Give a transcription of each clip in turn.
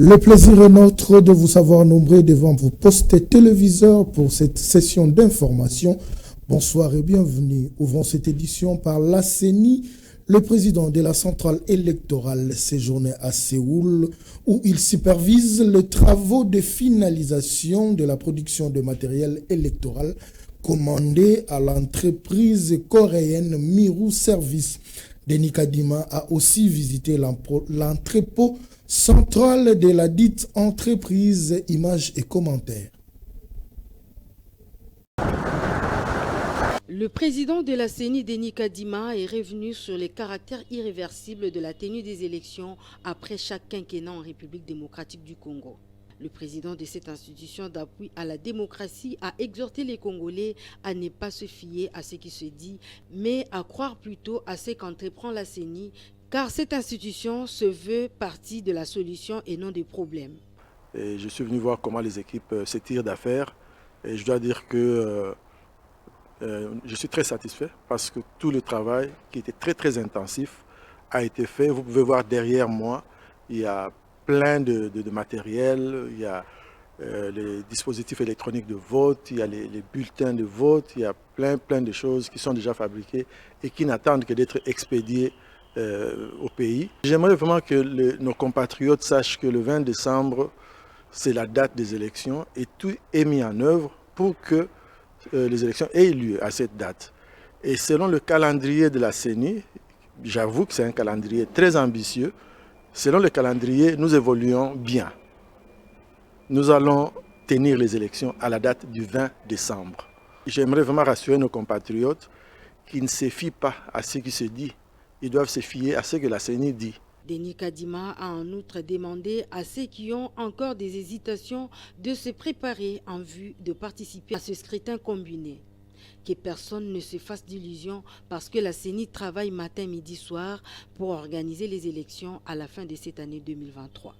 Le plaisir est nôtre de vous savoir nombreux devant vos postes téléviseurs pour cette session d'information. Bonsoir et bienvenue. Ouvrons cette édition par la CENI. Le président de la centrale électorale séjournait à Séoul où il supervise les travaux de finalisation de la production de matériel électoral commandé à l'entreprise coréenne Miru Service. Denis Kadima a aussi visité l'entrepôt central de la dite entreprise. Images et commentaires. Le président de la CENI, Denis Kadima, est revenu sur les caractères irréversibles de la tenue des élections après chaque quinquennat en République démocratique du Congo. Le président de cette institution d'appui à la démocratie a exhorté les Congolais à ne pas se fier à ce qui se dit, mais à croire plutôt à ce qu'entreprend la CENI, car cette institution se veut partie de la solution et non des problèmes. Et je suis venu voir comment les équipes se tirent d'affaire et je dois dire que je suis très satisfait parce que tout le travail qui était très intensif a été fait. Vous pouvez voir derrière moi, il y a plein de matériel, il y a les dispositifs électroniques de vote, il y a les bulletins de vote, il y a plein de choses qui sont déjà fabriquées et qui n'attendent que d'être expédiées au pays. J'aimerais vraiment que nos compatriotes sachent que le 20 décembre, c'est la date des élections et tout est mis en œuvre pour que les élections aient lieu à cette date. Et selon le calendrier de la CENI, j'avoue que c'est un calendrier très ambitieux. Selon le calendrier, nous évoluons bien. Nous allons tenir les élections à la date du 20 décembre. J'aimerais vraiment rassurer nos compatriotes qui ne se fient pas à ce qui se dit. Ils doivent se fier à ce que la CENI dit. Denis Kadima a en outre demandé à ceux qui ont encore des hésitations de se préparer en vue de participer à ce scrutin combiné. Que personne ne se fasse d'illusions parce que la CENI travaille matin, midi, soir pour organiser les élections à la fin de cette année 2023.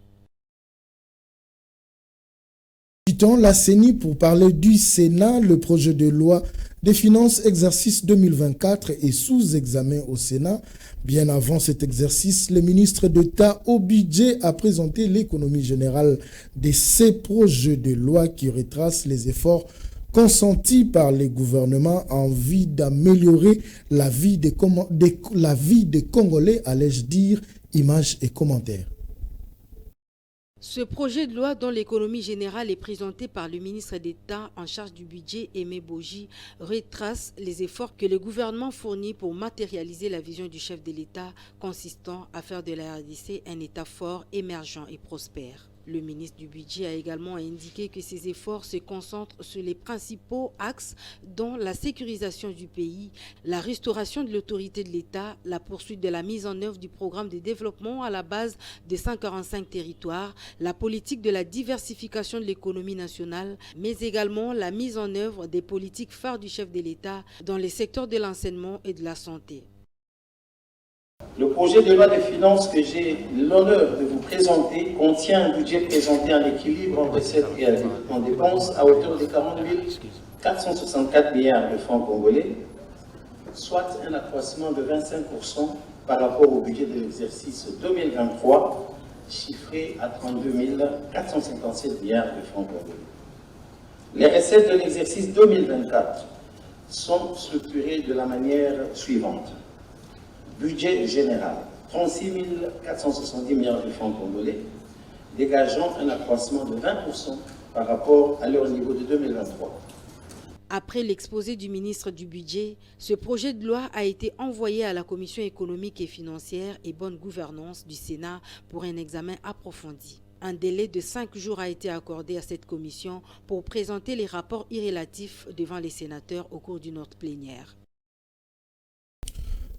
Quittons la CENI pour parler du Sénat. Le projet de loi des finances exercice 2024 est sous examen au Sénat. Bien avant cet exercice, le ministre d'État au budget a présenté l'économie générale de ces projets de loi qui retracent les efforts consentis par les gouvernements en vue d'améliorer la vie des Congolais, allais-je dire. Images et commentaires. Ce projet de loi dont l'économie générale est présenté par le ministre d'État en charge du budget, Aimé Boji, retrace les efforts que le gouvernement fournit pour matérialiser la vision du chef de l'État consistant à faire de la RDC un État fort, émergent et prospère. Le ministre du Budget a également indiqué que ces efforts se concentrent sur les principaux axes dont la sécurisation du pays, la restauration de l'autorité de l'État, la poursuite de la mise en œuvre du programme de développement à la base des 145 territoires, la politique de la diversification de l'économie nationale, mais également la mise en œuvre des politiques phares du chef de l'État dans les secteurs de l'enseignement et de la santé. Le projet de loi de finances que j'ai l'honneur de vous présenter contient un budget présenté en équilibre en recettes et en dépenses à hauteur de 40 464 milliards de francs congolais, soit un accroissement de 25% par rapport au budget de l'exercice 2023, chiffré à 32 457 milliards de francs congolais. Les recettes de l'exercice 2024 sont structurées de la manière suivante. Budget général, 36 470 milliards de francs congolais, dégageant un accroissement de 20% par rapport à leur niveau de 2023. Après l'exposé du ministre du Budget, ce projet de loi a été envoyé à la Commission économique et financière et bonne gouvernance du Sénat pour un examen approfondi. Un délai de 5 jours a été accordé à cette commission pour présenter les rapports irrélatifs devant les sénateurs au cours d'une autre plénière.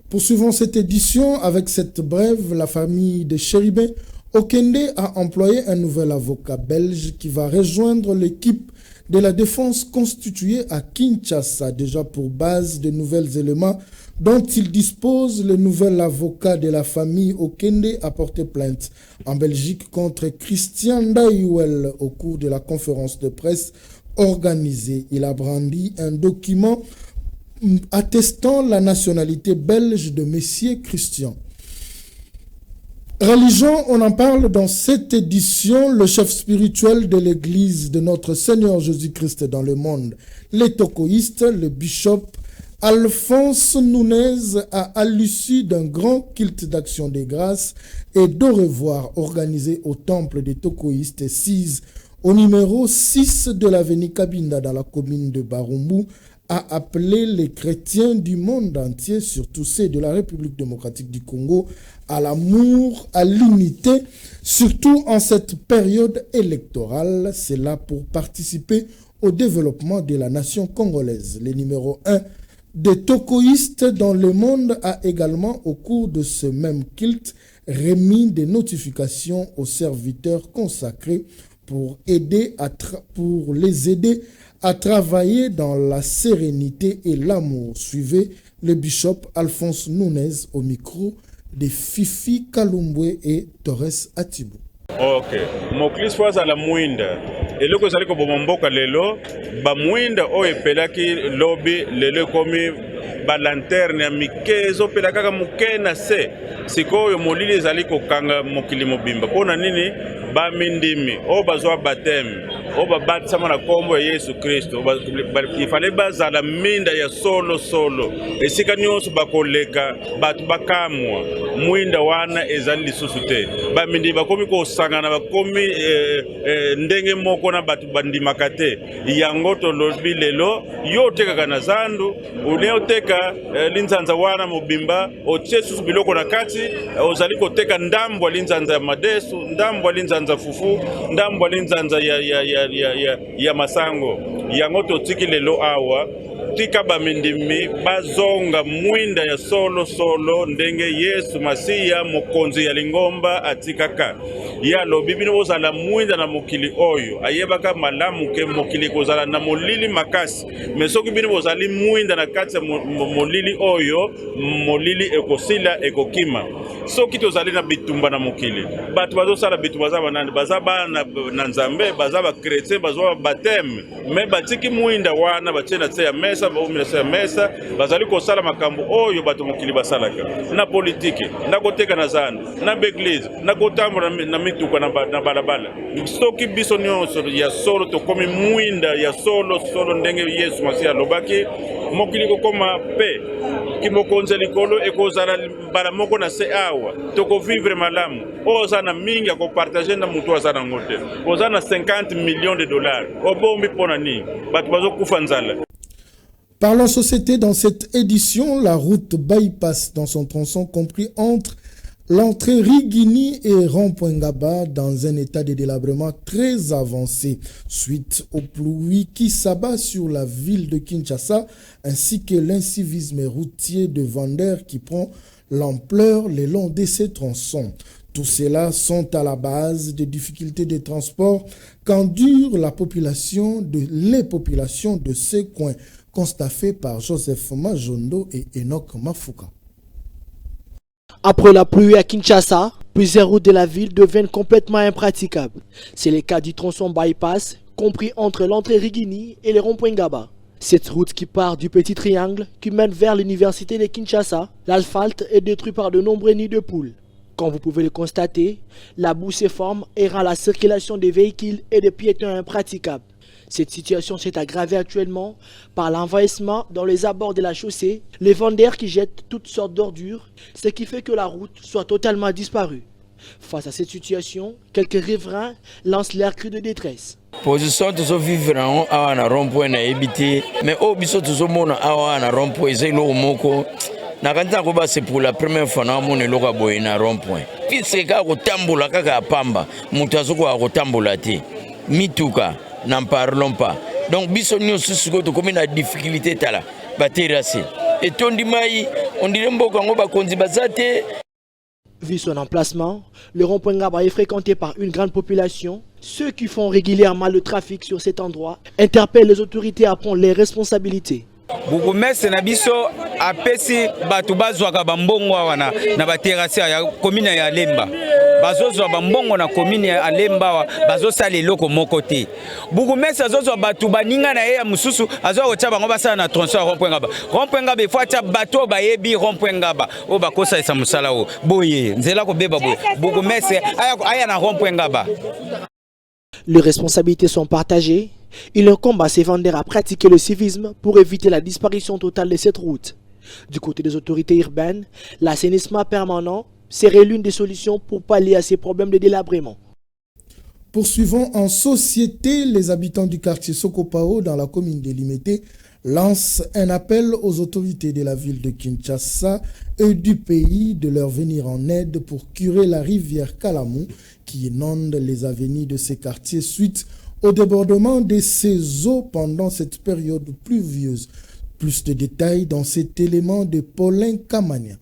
Poursuivons cette édition avec cette brève. La famille de Chéribin Okende a employé un nouvel avocat belge qui va rejoindre l'équipe de la défense constituée à Kinshasa. Déjà pour base de nouveaux éléments dont il dispose, le nouvel avocat de la famille Okende a porté plainte en Belgique contre Christian Dayuel au cours de la conférence de presse organisée. Il a brandi un document attestant la nationalité belge de Monsieur Christian. Religion, on en parle dans cette édition. Le chef spirituel de l'église de notre Seigneur Jésus-Christ dans le monde, les tokoïstes, le bishop Alphonse Nunez a, à l'issue d'un grand culte d'action des grâces et d'au revoir organisé au temple des tokoïstes 6 au numéro 6 de l'avenue Kabinda dans la commune de Barumbu, a appelé les chrétiens du monde entier, surtout ceux de la République démocratique du Congo, à l'amour, à l'unité, surtout en cette période électorale. C'est là pour participer au développement de la nation congolaise. Le numéro 1 des tokoïstes dans le monde a également, au cours de ce même culte, remis des notifications aux serviteurs consacrés pour les aider à travailler dans la sérénité et l'amour. Suivez le bishop Alphonse Nunez au micro de Fifi Kalumbwe et Torres Atibou. Ok, moklis fois à la mwinda. Et le kozali ko bomomboka lelo, ba mwinda o epelaki lobby lelo komi ba lanterne ya mikezo pelaka muke na se. Sikoyo molili ezali kokanga mokili mobimba. Pona nini ba mindimi o bazwa baptême o babatisama na kombo ya Yesu Kristo. Ifale bazala minda ya solo. Esika nyonso bakoleka batu bakamwa. Mwinda wana ezali lisusu te. Ba mindimi bakomi ko sangana bakomi ndenge moko na batu bandimaka te. Yango tolobi lelo yo tekaka na zandu uneoteka linzanza wana mobimba otie susu biloko na kati ozali koteka ndambo linzanza ya madesu, ndambo linzanza fufu, ndambo linzanza ya masango. Yango totiki lelo awa tika bamindimi bazonga mwinda ya solo ndenge Yesu Masiya mokonzi ya lingomba atikaka. Ya lobi bino bozala mwinda na mokili oyo ayebaka malamu ke mokili kozala na molili makasi. Mais soki bino bozali mwinda na kati ya molili oyo molili ekosila ekokima. Soki tozali na bitumba na mokili batu bazosala bitumba za banani bazaba na nzambe bazaba chrétien bazwa baptême mais batiki mwinda wana batena tse ya mesa ba mesa bazali kosala makambo oyo bato mokili basalaka na politike na koteka na zando na beglise na kotambola na mituka na balabala. Soki biso nyonso ya solo to komi mwinda ya solo ndenge Yesu Masiya lobaki mokili kokoma pe kimokonze likolo ekozala bala moko na se awa toko vivre malamu ozana mingi ko partager na mutu azana ngote ozana 50 millions de dollars obombi pona ni batu bazokufa nzala. Parlons société dans cette édition, la route bypass dans son tronçon compris entre l'entrée Rigini et Rond-Point-Ngaba dans un état de délabrement très avancé suite aux pluies qui s'abattent sur la ville de Kinshasa ainsi que l'incivisme routier de Vander qui prend l'ampleur le long de ces tronçons. Tous ceux-là sont à la base des difficultés de transport qu'endure les populations de ces coins. Constat fait par Joseph Majondo et Enoch Mafuka. Après la pluie à Kinshasa, plusieurs routes de la ville deviennent complètement impraticables. C'est le cas du tronçon bypass, compris entre l'entrée Rigini et le rond-point Ngaba. Cette route qui part du petit triangle qui mène vers l'université de Kinshasa, l'asphalte est détruit par de nombreux nids de poules. Comme vous pouvez le constater, la boue se forme et rend la circulation des véhicules et des piétons impraticable. Cette situation s'est aggravée actuellement par l'envahissement dans les abords de la chaussée, les vendeurs qui jettent toutes sortes d'ordures, ce qui fait que la route soit totalement disparue. Face à cette situation, quelques riverains lancent leur cri de détresse. Position toujours vivre en rond-point na ebiti, mais au biso toujours mona en rond-point zelo moko. Nakanta ko ba c'est pour la première fois na mona loka boy na rond-point. Puisque ka ko tambola kaka pamba, mutu azoko ko tambola te. Mituka n'en parlons pas. Donc, bisogno susiko to comme une difficulté tala ba terrasser. Et tondi mai on dirait mboko ngo ba konzi bazate. Vu son emplacement, le rond-point Ngaba est fréquenté par une grande population. Ceux qui font régulièrement le trafic sur cet endroit interpellent les autorités à prendre les responsabilités. Bukumese na biso apesi batu bazwaka bambongo wana na ba terrasser ya commune ya Lemba. bazozwa bambongo na commune ya Alembawa bazosala eloko moko te. Bourgmestre azozwa batu baninga na ye ya mususu azwa kotia bango basala na tronçon rond-point Ngaba. Rond-point Ngaba il faut atia bato bayebi rond-point Ngaba o bakosa esa musala o. Boye nzela ko beba boye. Bourgmestre aya na rond-point Ngaba. Les responsabilités sont partagées. Il incombe à ces vendeurs à pratiquer le civisme pour éviter la disparition totale de cette route. Du côté des autorités urbaines, l'assainissement permanent serait l'une des solutions pour pallier à ces problèmes de délabrement. Poursuivons en société, les habitants du quartier Sokopao dans la commune de Limete lancent un appel aux autorités de la ville de Kinshasa et du pays de leur venir en aide pour curer la rivière Kalamou qui inonde les avenues de ces quartiers suite au débordement de ces eaux pendant cette période pluvieuse. Plus de détails dans cet élément de Paulin Kamania.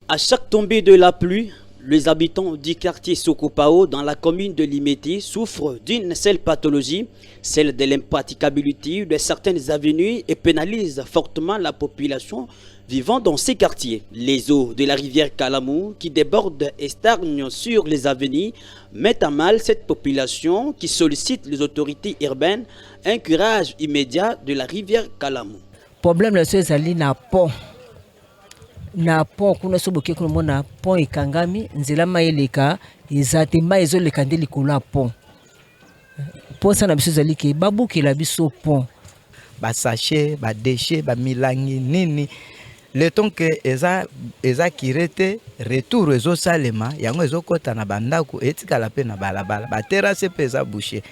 À chaque tombée de la pluie, les habitants du quartier Sokopao dans la commune de Limete souffrent d'une seule pathologie, celle de l'impraticabilité de certaines avenues et pénalisent fortement la population vivant dans ces quartiers. Les eaux de la rivière Kalamou qui débordent et stagnent sur les avenues mettent à mal cette population qui sollicite les autorités urbaines un curage immédiat de la rivière Kalamou. Problème le seul zali na pont. Na pont kuna soboke kuna mona pont ekangami nzela maeleka ezate ma ezoleka nde likolo pont. Pont sana biso zali ke babukela biso pont. Ba sachet, ba déchet, ba milangi nini. Le temps que eza kirete retour ezo salema yango ezo kota na bandako etikala pe na balabala ba terrasse pe eza bouché.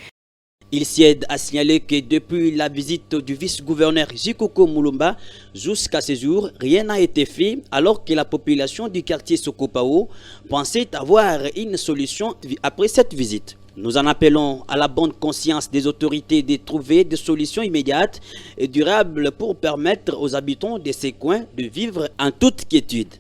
Il s'y aide à signaler que depuis la visite du vice-gouverneur Jikoko Moulumba jusqu'à ce jour, rien n'a été fait alors que la population du quartier Sokopao pensait avoir une solution après cette visite. Nous en appelons à la bonne conscience des autorités de trouver des solutions immédiates et durables pour permettre aux habitants de ces coins de vivre en toute quiétude.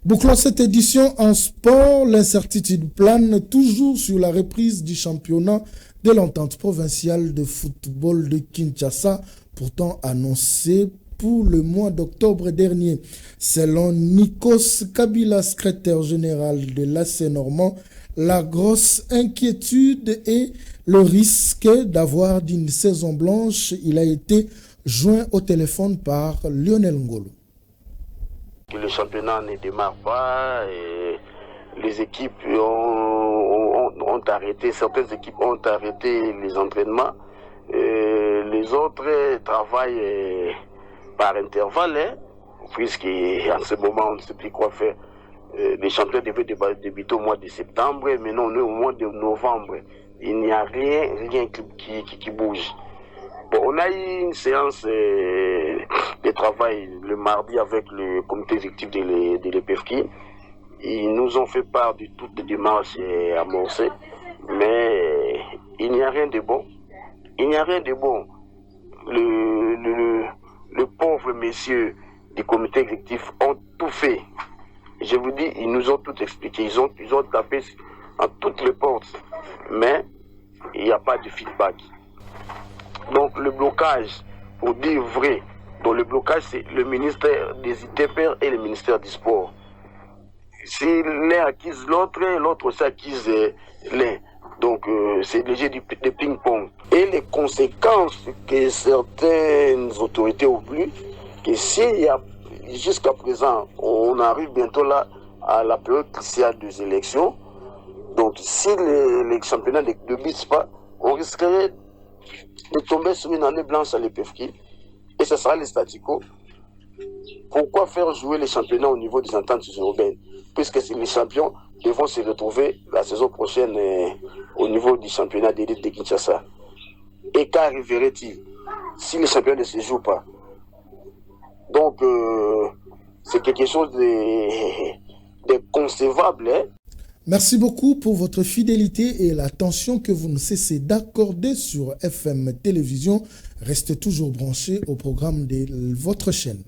Bouclons cette édition en sport. L'incertitude plane toujours sur la reprise du championnat de l'entente provinciale de football de Kinshasa, pourtant annoncé pour le mois d'octobre dernier. Selon Nikos Kabila, secrétaire général de l'AC Normand, la grosse inquiétude est le risque d'avoir d'une saison blanche. Il a été joint au téléphone par Lionel Ngolo. Le championnat ne démarre pas et les équipes ont arrêté, certaines équipes ont arrêté les entraînements. Les autres travaillent par intervalle, puisqu'en ce moment on ne sait plus quoi faire. Les championnats devaient débuter au mois de septembre, mais non, on est au mois de novembre. Il n'y a rien qui bouge. Bon, on a eu une séance de travail le mardi avec le comité exécutif de l'EPFKI. Ils nous ont fait part de toutes les démarches amorcées, mais il n'y a rien de bon. Il n'y a rien de bon. Le pauvre messieurs du comité exécutif ont tout fait. Je vous dis, ils nous ont tout expliqué. Ils ont tapé à toutes les portes, mais il n'y a pas de feedback. Donc le blocage, pour dire vrai, donc le blocage c'est le ministère des ITPR et le ministère du sport. Si l'un acquise l'autre, l'autre aussi acquise l'un. Donc c'est le jeu de ping-pong. Et les conséquences que certaines autorités oublient, que s'il y a jusqu'à présent, on arrive bientôt là à la période cruciale des élections. Donc si les championnats ne débuttent pas, on risquerait de tomber sur une année blanche à l'EPFKI. Et ce sera les statu quo. Pourquoi faire jouer les championnats au niveau des ententes urbaines? Puisque les champions devront se retrouver la saison prochaine au niveau du championnat d'élite de Kinshasa. Et qu'arriverait-il si les championnats ne se jouent pas? Donc, c'est quelque chose de concevable. Hein? Merci beaucoup pour votre fidélité et l'attention que vous ne cessez d'accorder sur FM Télévision. Restez toujours branchés au programme de votre chaîne.